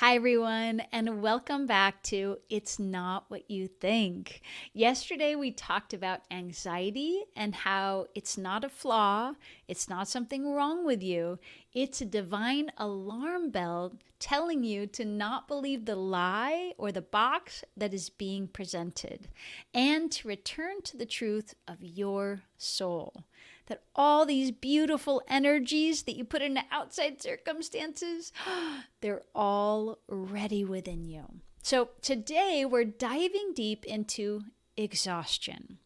Hi, everyone, and welcome back to It's Not What You Think. Yesterday, we talked about anxiety and how it's not a flaw, it's not something wrong with you, it's a divine alarm bell telling you to not believe the lie or the box that is being presented, and to return to the truth of your soul. That all these beautiful energies that you put into outside circumstances, they're already within you. So today we're diving deep into exhaustion,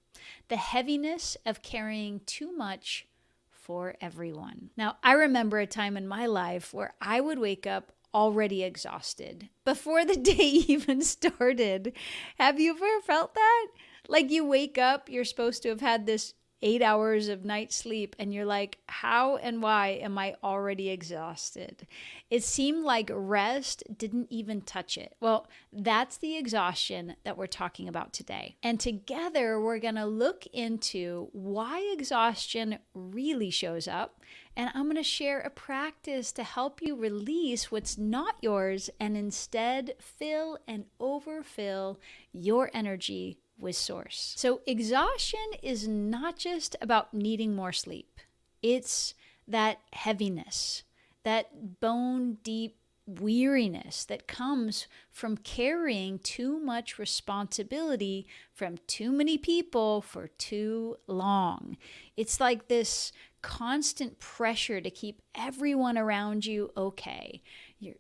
the heaviness of carrying too much for everyone. Now, I remember a time in my life where I would wake up already exhausted before the day even started. Have you ever felt that? Like you wake up, you're supposed to have had this 8 hours of night sleep, and you're like, how and why am I already exhausted? It seemed like rest didn't even touch it. Well, that's the exhaustion that we're talking about today. And together, we're going to look into why exhaustion really shows up. And I'm going to share a practice to help you release what's not yours and instead fill and overfill your energy with source. So exhaustion is not just about needing more sleep. It's that heaviness, that bone deep weariness that comes from carrying too much responsibility from too many people for too long. It's like this constant pressure to keep everyone around you okay.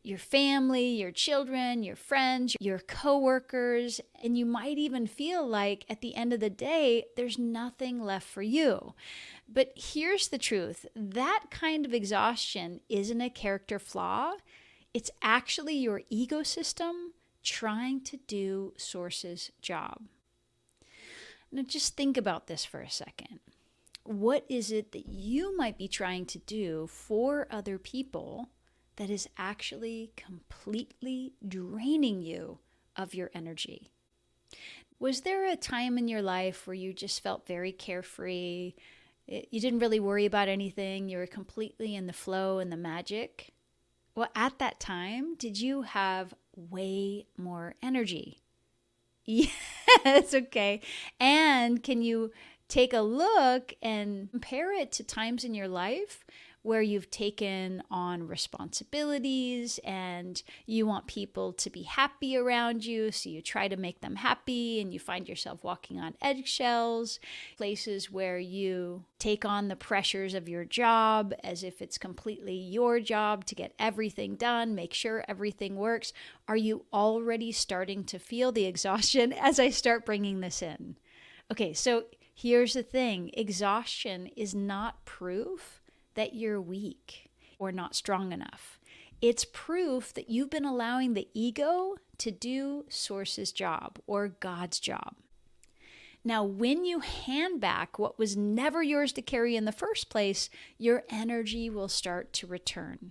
Your family, your children, your friends, your coworkers, and you might even feel like at the end of the day, there's nothing left for you. But here's the truth. That kind of exhaustion isn't a character flaw. It's actually your ego system trying to do Source's job. Now just think about this for a second. What is it that you might be trying to do for other people that is actually completely draining you of your energy? Was there a time in your life where you just felt very carefree? You didn't really worry about anything. You were completely in the flow and the magic. Well, at that time, did you have way more energy? Yes, okay. And can you take a look and compare it to times in your life where you've taken on responsibilities and you want people to be happy around you, so you try to make them happy and you find yourself walking on eggshells, places where you take on the pressures of your job as if it's completely your job to get everything done, make sure everything works. Are you already starting to feel the exhaustion as I start bringing this in? Okay, so here's the thing. Exhaustion is not proof that you're weak or not strong enough. It's proof that you've been allowing the ego to do Source's job or God's job. Now, when you hand back what was never yours to carry in the first place, your energy will start to return.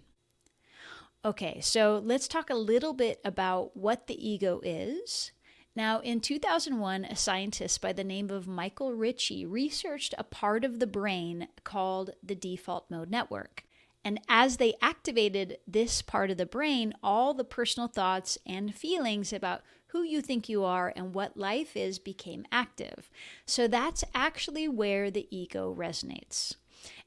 Okay, so let's talk a little bit about what the ego is. Now, in 2001, a scientist by the name of Michael Ritchie researched a part of the brain called the default mode network. And as they activated this part of the brain, all the personal thoughts and feelings about who you think you are and what life is became active. So that's actually where the ego resonates.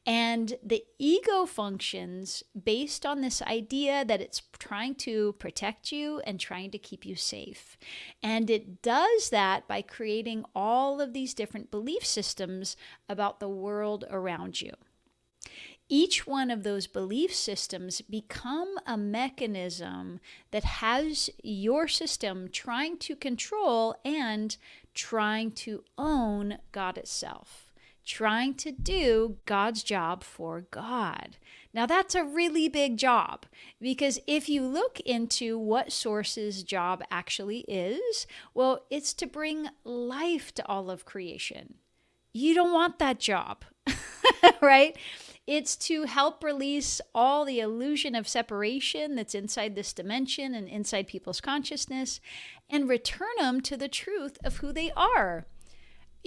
And the ego functions based on this idea that it's trying to protect you and trying to keep you safe. And it does that by creating all of these different belief systems about the world around you. Each one of those belief systems become a mechanism that has your system trying to control and trying to own God itself. Trying to do God's job for God. Now, that's a really big job because if you look into what Source's job actually is, well, it's to bring life to all of creation. You don't want that job, right? It's to help release all the illusion of separation that's inside this dimension and inside people's consciousness and return them to the truth of who they are.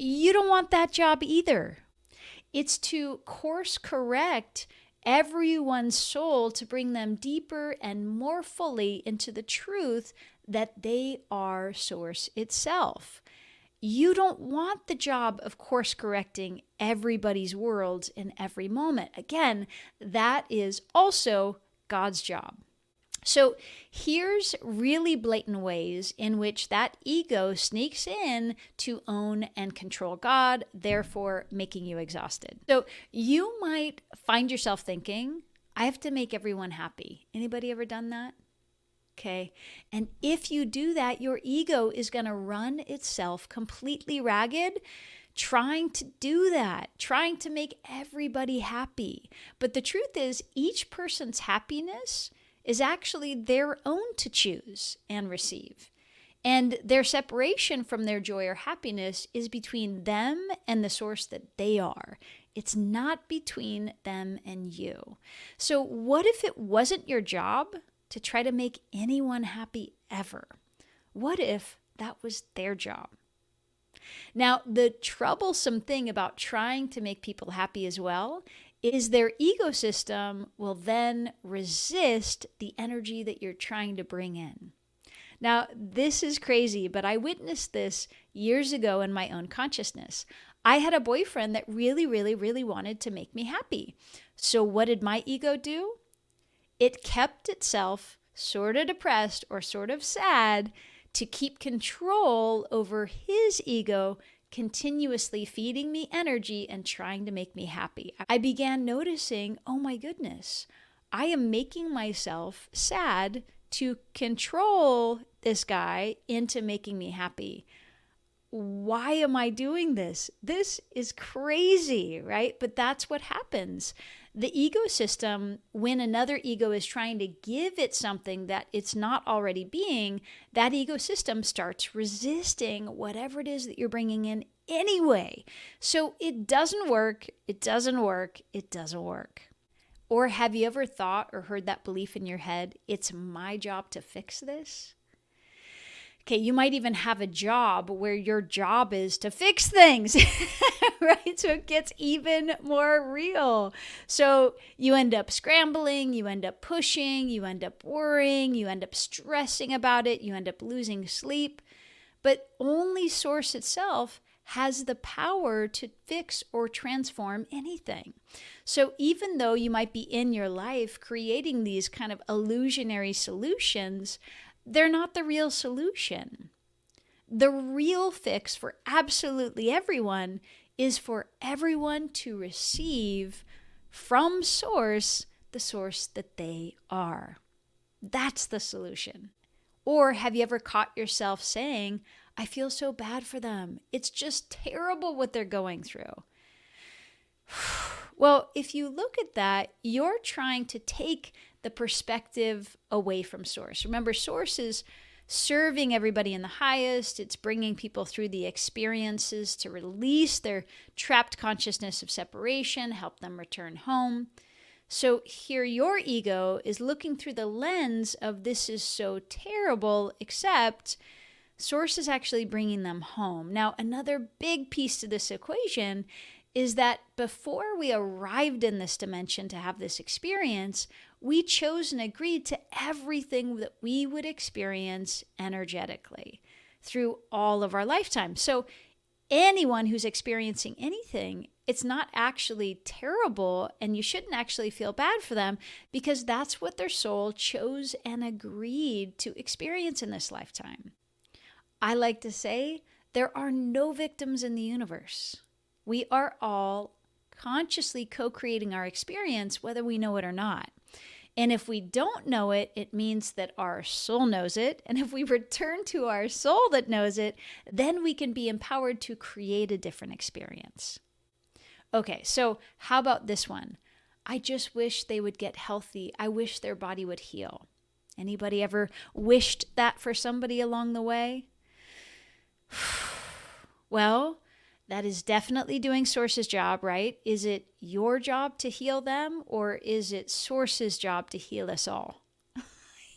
You don't want that job either. It's to course correct everyone's soul to bring them deeper and more fully into the truth that they are Source itself. You don't want the job of course correcting everybody's world in every moment. Again, that is also God's job. So here's really blatant ways in which that ego sneaks in to own and control God, therefore making you exhausted. So you might find yourself thinking, I have to make everyone happy. Anybody ever done that? Okay. And if you do that, your ego is going to run itself completely ragged, trying to do that, trying to make everybody happy. But the truth is, each person's happiness is actually their own to choose and receive. And their separation from their joy or happiness is between them and the source that they are. It's not between them and you. So what if it wasn't your job to try to make anyone happy ever? What if that was their job? Now, the troublesome thing about trying to make people happy as well is their ego system will then resist the energy that you're trying to bring in. Now, this is crazy, but I witnessed this years ago in my own consciousness. I had a boyfriend that really, really, really wanted to make me happy. So what did my ego do? It kept itself sort of depressed or sort of sad to keep control over his ego, continuously feeding me energy and trying to make me happy. I began noticing, oh my goodness, I am making myself sad to control this guy into making me happy. Why am I doing this? This is crazy, right? But that's what happens. The ego system, when another ego is trying to give it something that it's not already being, that ego system starts resisting whatever it is that you're bringing in anyway. So it doesn't work, it doesn't work, it doesn't work. Or have you ever thought or heard that belief in your head, it's my job to fix this? Okay, you might even have a job where your job is to fix things, right? So it gets even more real. So you end up scrambling, you end up pushing, you end up worrying, you end up stressing about it, you end up losing sleep. But only Source itself has the power to fix or transform anything. So even though you might be in your life creating these kind of illusionary solutions, they're not the real solution. The real fix for absolutely everyone is for everyone to receive from Source the source that they are. That's the solution. Or have you ever caught yourself saying, I feel so bad for them. It's just terrible what they're going through. Well, if you look at that, you're trying to take the perspective away from Source. Remember, Source is serving everybody in the highest. It's bringing people through the experiences to release their trapped consciousness of separation, help them return home. So here your ego is looking through the lens of this is so terrible, except Source is actually bringing them home. Now, another big piece to this equation is that before we arrived in this dimension to have this experience, we chose and agreed to everything that we would experience energetically through all of our lifetimes. So anyone who's experiencing anything, it's not actually terrible, and you shouldn't actually feel bad for them because that's what their soul chose and agreed to experience in this lifetime. I like to say there are no victims in the universe. We are all consciously co-creating our experience, whether we know it or not. And if we don't know it, it means that our soul knows it. And if we return to our soul that knows it, then we can be empowered to create a different experience. Okay, so how about this one? I just wish they would get healthy. I wish their body would heal. Anybody ever wished that for somebody along the way? Well, that is definitely doing Source's job, right? Is it your job to heal them, or is it Source's job to heal us all?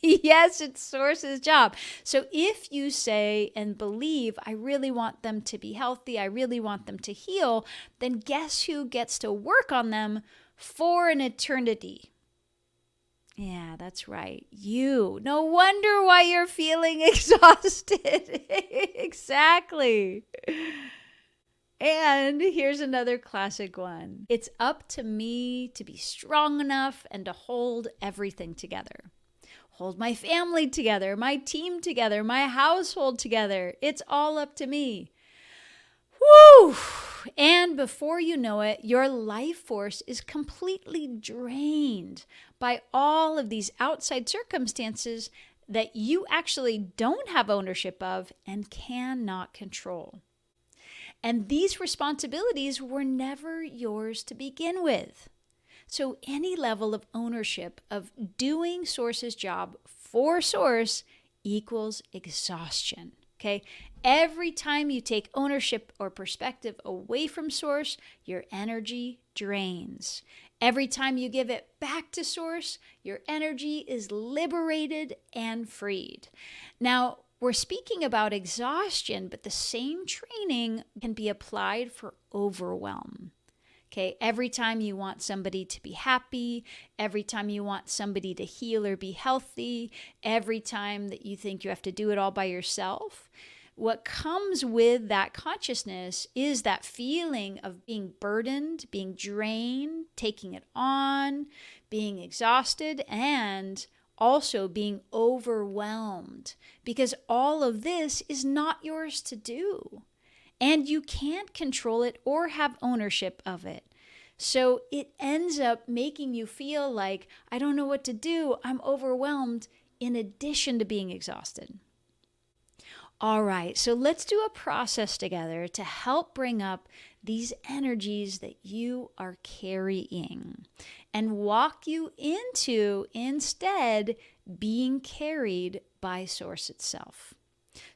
Yes, it's Source's job. So if you say and believe, I really want them to be healthy, I really want them to heal, then guess who gets to work on them for an eternity. Yeah, that's right. You. No wonder why you're feeling exhausted. Exactly. And here's another classic one. It's up to me to be strong enough and to hold everything together. Hold my family together, my team together, my household together. It's all up to me. Woo! And before you know it, your life force is completely drained by all of these outside circumstances that you actually don't have ownership of and cannot control. And these responsibilities were never yours to begin with. So any level of ownership of doing Source's job for Source equals exhaustion. Okay? Every time you take ownership or perspective away from Source, your energy drains. Every time you give it back to Source, your energy is liberated and freed. Now, we're speaking about exhaustion, but the same training can be applied for overwhelm. Okay, every time you want somebody to be happy, every time you want somebody to heal or be healthy, every time that you think you have to do it all by yourself, what comes with that consciousness is that feeling of being burdened, being drained, taking it on, being exhausted, and also being overwhelmed, because all of this is not yours to do. And you can't control it or have ownership of it. So it ends up making you feel like, I don't know what to do. I'm overwhelmed, in addition to being exhausted. All right, so let's do a process together to help bring up these energies that you are carrying and walk you into instead being carried by Source itself.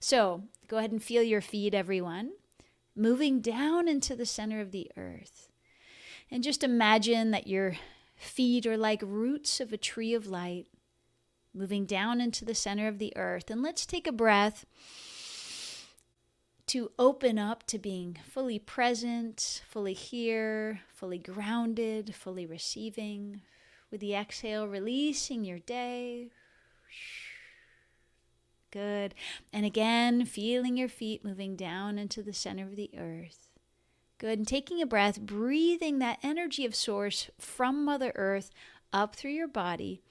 So go ahead and feel your feet, everyone, moving down into the center of the earth. And just imagine that your feet are like roots of a tree of light, moving down into the center of the earth. And let's take a breath to open up to being fully present, fully here, fully grounded, fully receiving. With the exhale, releasing your day. Good. And again, feeling your feet moving down into the center of the earth. Good. And taking a breath, breathing that energy of Source from Mother Earth up through your body.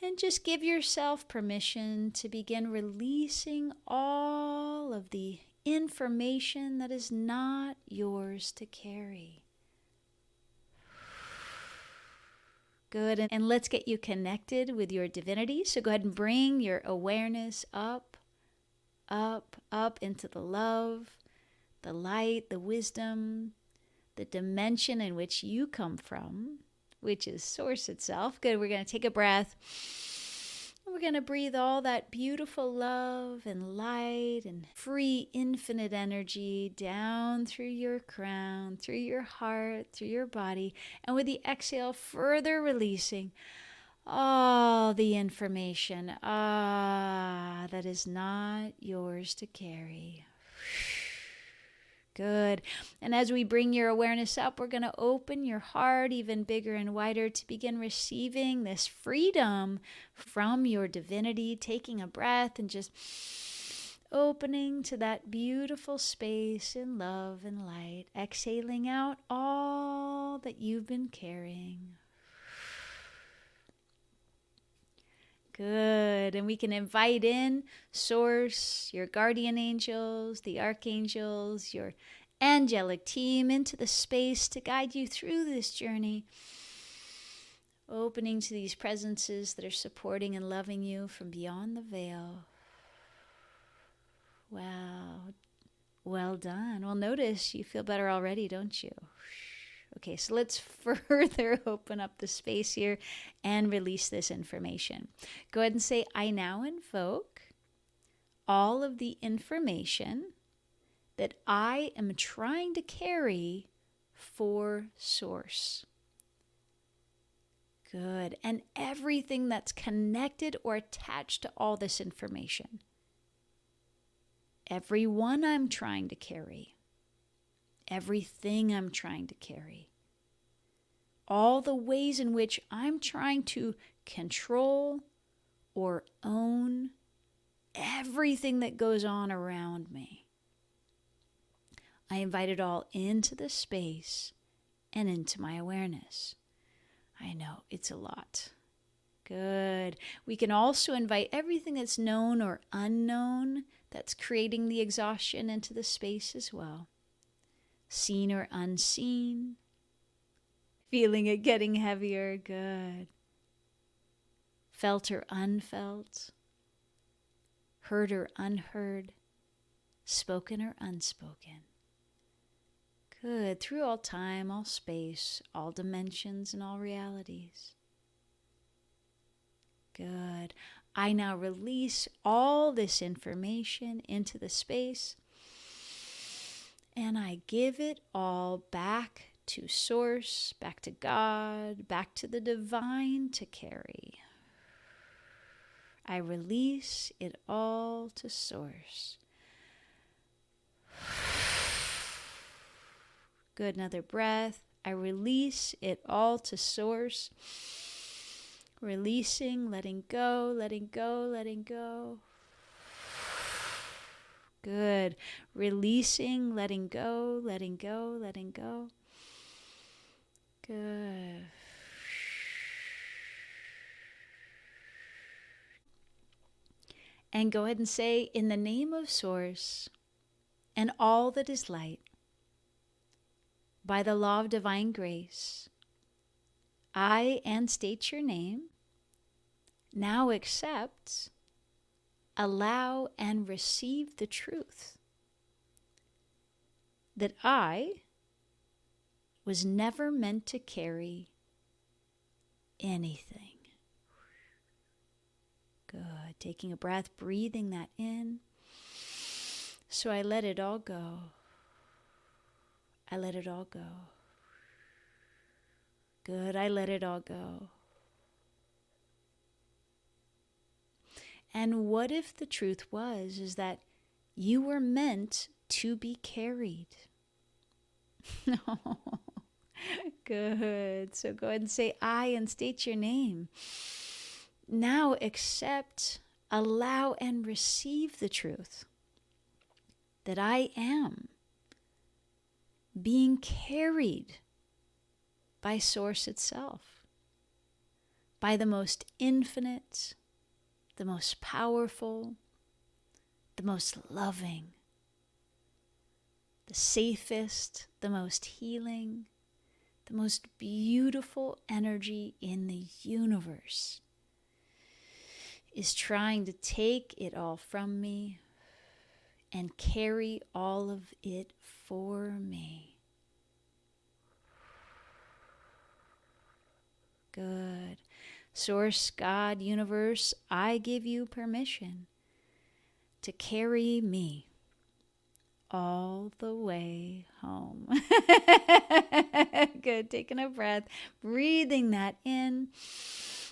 And just give yourself permission to begin releasing all of the information that is not yours to carry. Good. And let's get you connected with your divinity. So go ahead and bring your awareness up, up, up into the love, the light, the wisdom, the dimension in which you come from, which is Source itself. Good. We're going to take a breath. We're going to breathe all that beautiful love and light and free infinite energy down through your crown, through your heart, through your body. And with the exhale, further releasing all the information that is not yours to carry. Good. And as we bring your awareness up, we're going to open your heart even bigger and wider to begin receiving this freedom from your divinity, taking a breath and just opening to that beautiful space in love and light, exhaling out all that you've been carrying. Good. And we can invite in Source, your guardian angels, the archangels, your angelic team into the space to guide you through this journey. Opening to these presences that are supporting and loving you from beyond the veil. Wow. Well done. Well, notice you feel better already, don't you? Okay, so let's further open up the space here and release this information. Go ahead and say, I now invoke all of the information that I am trying to carry for Source. Good. And everything that's connected or attached to all this information. Everyone I'm trying to carry. Everything I'm trying to carry. all the ways in which I'm trying to control or own everything that goes on around me. I invite it all into the space and into my awareness. I know it's a lot. Good. We can also invite everything that's known or unknown that's creating the exhaustion into the space as well. Seen or unseen. Feeling it getting heavier. Good. Felt or unfelt. Heard or unheard. Spoken or unspoken. Good. Through all time, all space, all dimensions, and all realities. Good. I now release all this information into the space, and I give it all back to Source, back to God, back to the divine to carry. I release it all to Source. Good. Another breath. I release it all to Source. Releasing, letting go, letting go, letting go. Good. Releasing, letting go, letting go, letting go. Good. And go ahead and say, in the name of Source and all that is light, by the law of divine grace, I, and state your name, now accept, allow, and receive the truth that I was never meant to carry anything. Good. Taking a breath, breathing that in. So I let it all go. I let it all go. Good. I let it all go. And what if the truth is that you were meant to be carried? No. Good. So go ahead and say I and state your name. Now accept, allow, and receive the truth that I am being carried by Source itself, by the most infinite, the most powerful, the most loving, the safest, the most healing, the most beautiful energy in the universe is trying to take it all from me and carry all of it for me. Good. Source, God, universe, I give you permission to carry me all the way home. Good. Taking a breath, breathing that in,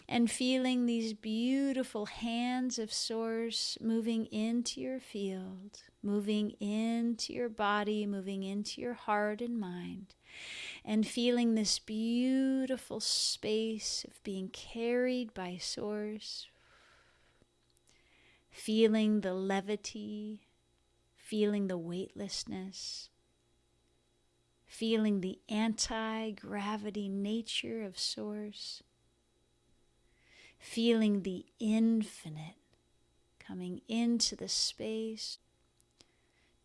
and feeling these beautiful hands of Source moving into your field, moving into your body, moving into your heart and mind, and feeling this beautiful space of being carried by Source, feeling the levity, feeling the weightlessness, feeling the anti-gravity nature of Source, feeling the infinite coming into the space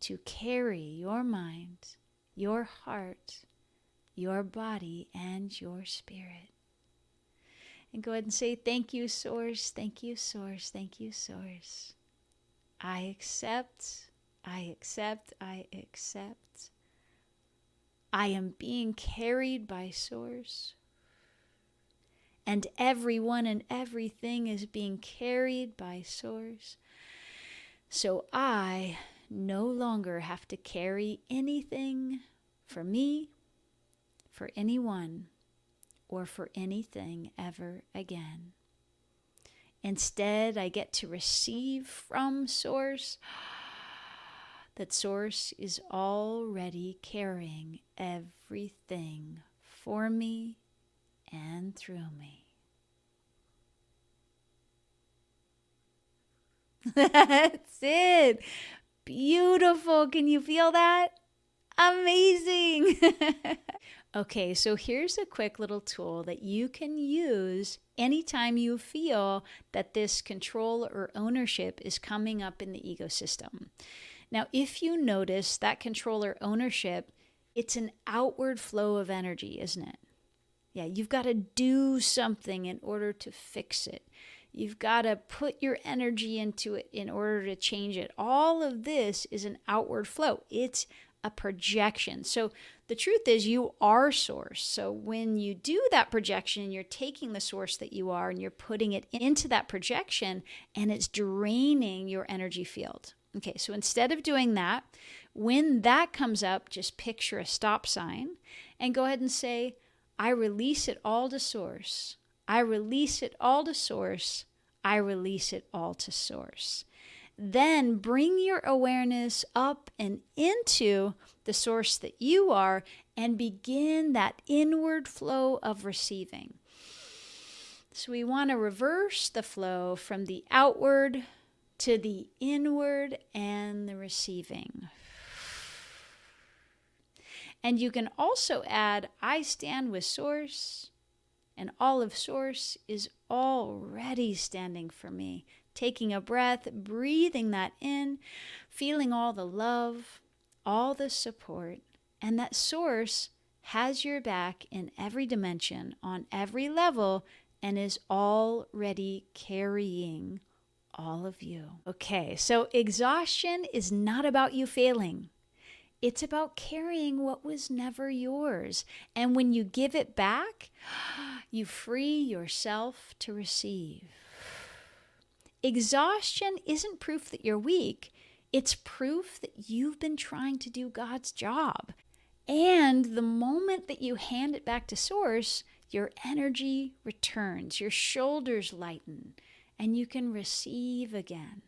to carry your mind, your heart, your body, and your spirit. And go ahead and say, thank you, Source, thank you, Source, thank you, Source. I accept, I accept, I accept. I am being carried by Source. And everyone and everything is being carried by Source. So I no longer have to carry anything for me, for anyone, or for anything ever again. Instead, I get to receive from Source that Source is already carrying everything for me and through me. That's it. Beautiful. Can you feel that? Amazing. Okay, so here's a quick little tool that you can use anytime you feel that this control or ownership is coming up in the ecosystem. Now, if you notice that control or ownership, it's an outward flow of energy, isn't it? Yeah, you've got to do something in order to fix it. You've got to put your energy into it in order to change it. All of this is an outward flow. It's a projection. So the truth is you are source. So when you do that projection, you're taking the source that you are and you're putting it into that projection, and it's draining your energy field. Okay, so instead of doing that, when that comes up, just picture a stop sign and go ahead and say, I release it all to source. I release it all to source. I release it all to source. Then bring your awareness up and into the source that you are and begin that inward flow of receiving. So we want to reverse the flow from the outward to the inward and the receiving. And you can also add, I stand with source, and all of source is already standing for me. Taking a breath, breathing that in, feeling all the love, all the support, and that source has your back in every dimension, on every level, and is already carrying all of you. Okay, so exhaustion is not about you failing. It's about carrying what was never yours. And when you give it back, you free yourself to receive. Exhaustion isn't proof that you're weak. It's proof that you've been trying to do God's job. And the moment that you hand it back to Source, your energy returns, your shoulders lighten, and you can receive again.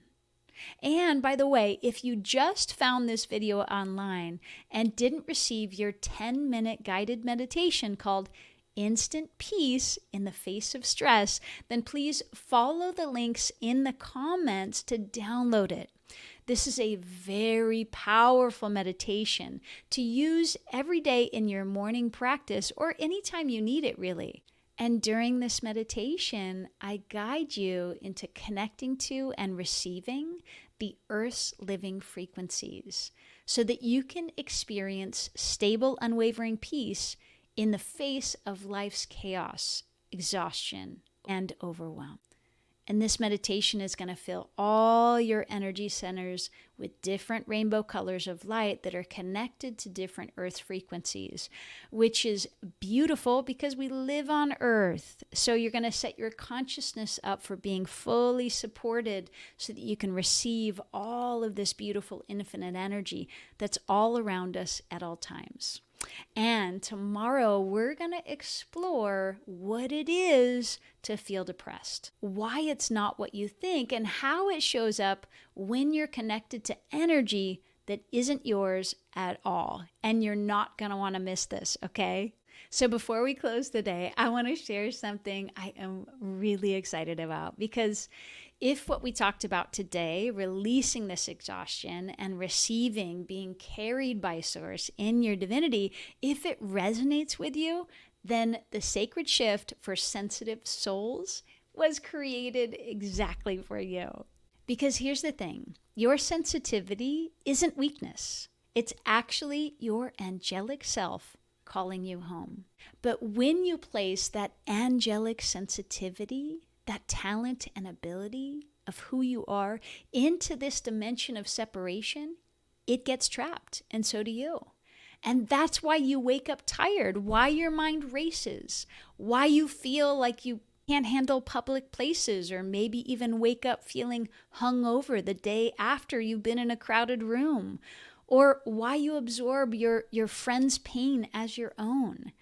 And by the way, if you just found this video online and didn't receive your 10-minute guided meditation called Instant Peace in the Face of Stress, then please follow the links in the comments to download it. This is a very powerful meditation to use every day in your morning practice or anytime you need it, really. And during this meditation, I guide you into connecting to and receiving the Earth's living frequencies so that you can experience stable, unwavering peace in the face of life's chaos, exhaustion, and overwhelm. And this meditation is going to fill all your energy centers with different rainbow colors of light that are connected to different Earth frequencies, which is beautiful because we live on Earth. So you're going to set your consciousness up for being fully supported so that you can receive all of this beautiful infinite energy that's all around us at all times. And tomorrow we're going to explore what it is to feel depressed, why it's not what you think, and how it shows up when you're connected to energy that isn't yours at all. And you're not going to want to miss this, okay? So before we close the day, I want to share something I am really excited about, because if what we talked about today, releasing this exhaustion and receiving, being carried by Source in your divinity, if it resonates with you, then the Sacred Shift for Sensitive Souls was created exactly for you. Because here's the thing, your sensitivity isn't weakness. It's actually your angelic self calling you home. But when you place that angelic sensitivity, that talent and ability of who you are into this dimension of separation, it gets trapped, and so do you. And that's why you wake up tired, why your mind races, why you feel like you can't handle public places, or maybe even wake up feeling hungover the day after you've been in a crowded room, or why you absorb your friend's pain as your own.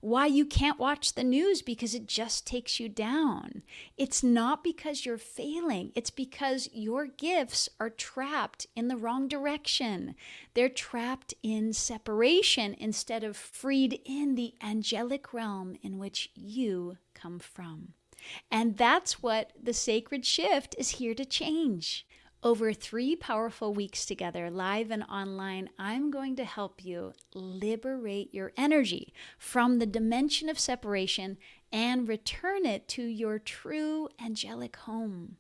why you can't watch the news because it just takes you down. It's not because you're failing. It's because your gifts are trapped in the wrong direction. They're trapped in separation instead of freed in the angelic realm in which you come from. And that's what the sacred shift is here to change. Over 3 powerful weeks together, live and online, I'm going to help you liberate your energy from the dimension of separation and return it to your true angelic home.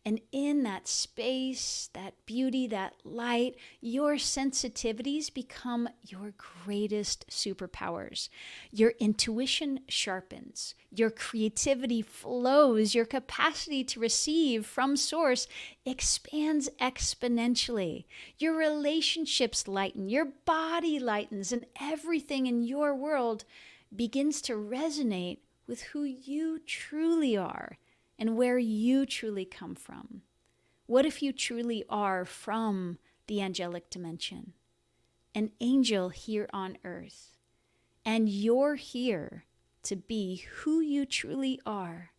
And in that space, that beauty, that light, your sensitivities become your greatest superpowers. Your intuition sharpens, your creativity flows, your capacity to receive from source expands exponentially. Your relationships lighten, your body lightens, and everything in your world begins to resonate with who you truly are and where you truly come from. What if you truly are from the angelic dimension, an angel here on earth, and you're here to be who you truly are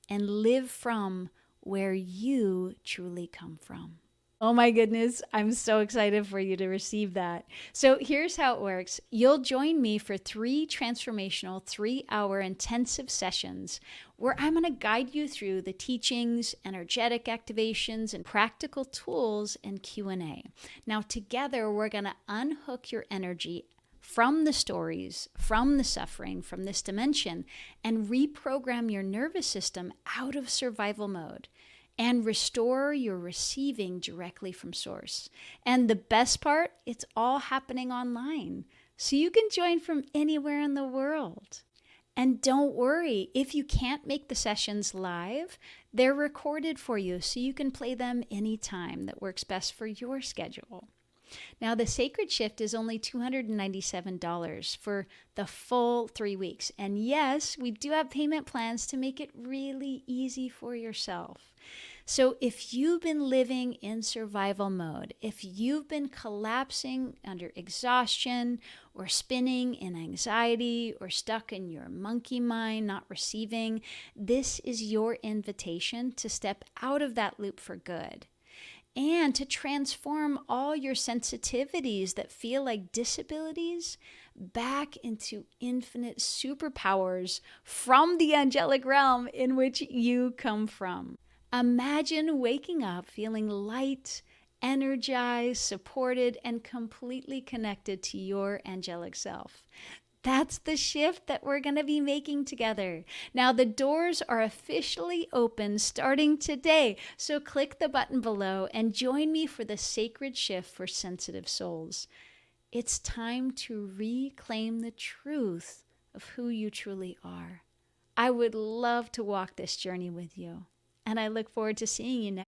and live from where you truly come from? Oh my goodness, I'm so excited for you to receive that. So here's how it works. You'll join me for 3 transformational 3-hour intensive sessions where I'm going to guide you through the teachings, energetic activations, and practical tools and Q&A. Now together we're going to unhook your energy from the stories, from the suffering, from this dimension, and reprogram your nervous system out of survival mode and restore your receiving directly from source. And the best part, it's all happening online, so you can join from anywhere in the world. And don't worry, if you can't make the sessions live, they're recorded for you, so you can play them anytime that works best for your schedule. Now, the Sacred Shift is only $297 for the full 3 weeks. And yes, we do have payment plans to make it really easy for yourself. So if you've been living in survival mode, if you've been collapsing under exhaustion or spinning in anxiety or stuck in your monkey mind, not receiving, this is your invitation to step out of that loop for good and to transform all your sensitivities that feel like disabilities back into infinite superpowers from the angelic realm in which you come from. Imagine waking up feeling light, energized, supported, and completely connected to your angelic self. That's the shift that we're going to be making together. Now, the doors are officially open starting today, so click the button below and join me for the sacred shift for sensitive souls. It's time to reclaim the truth of who you truly are. I would love to walk this journey with you, and I look forward to seeing you next.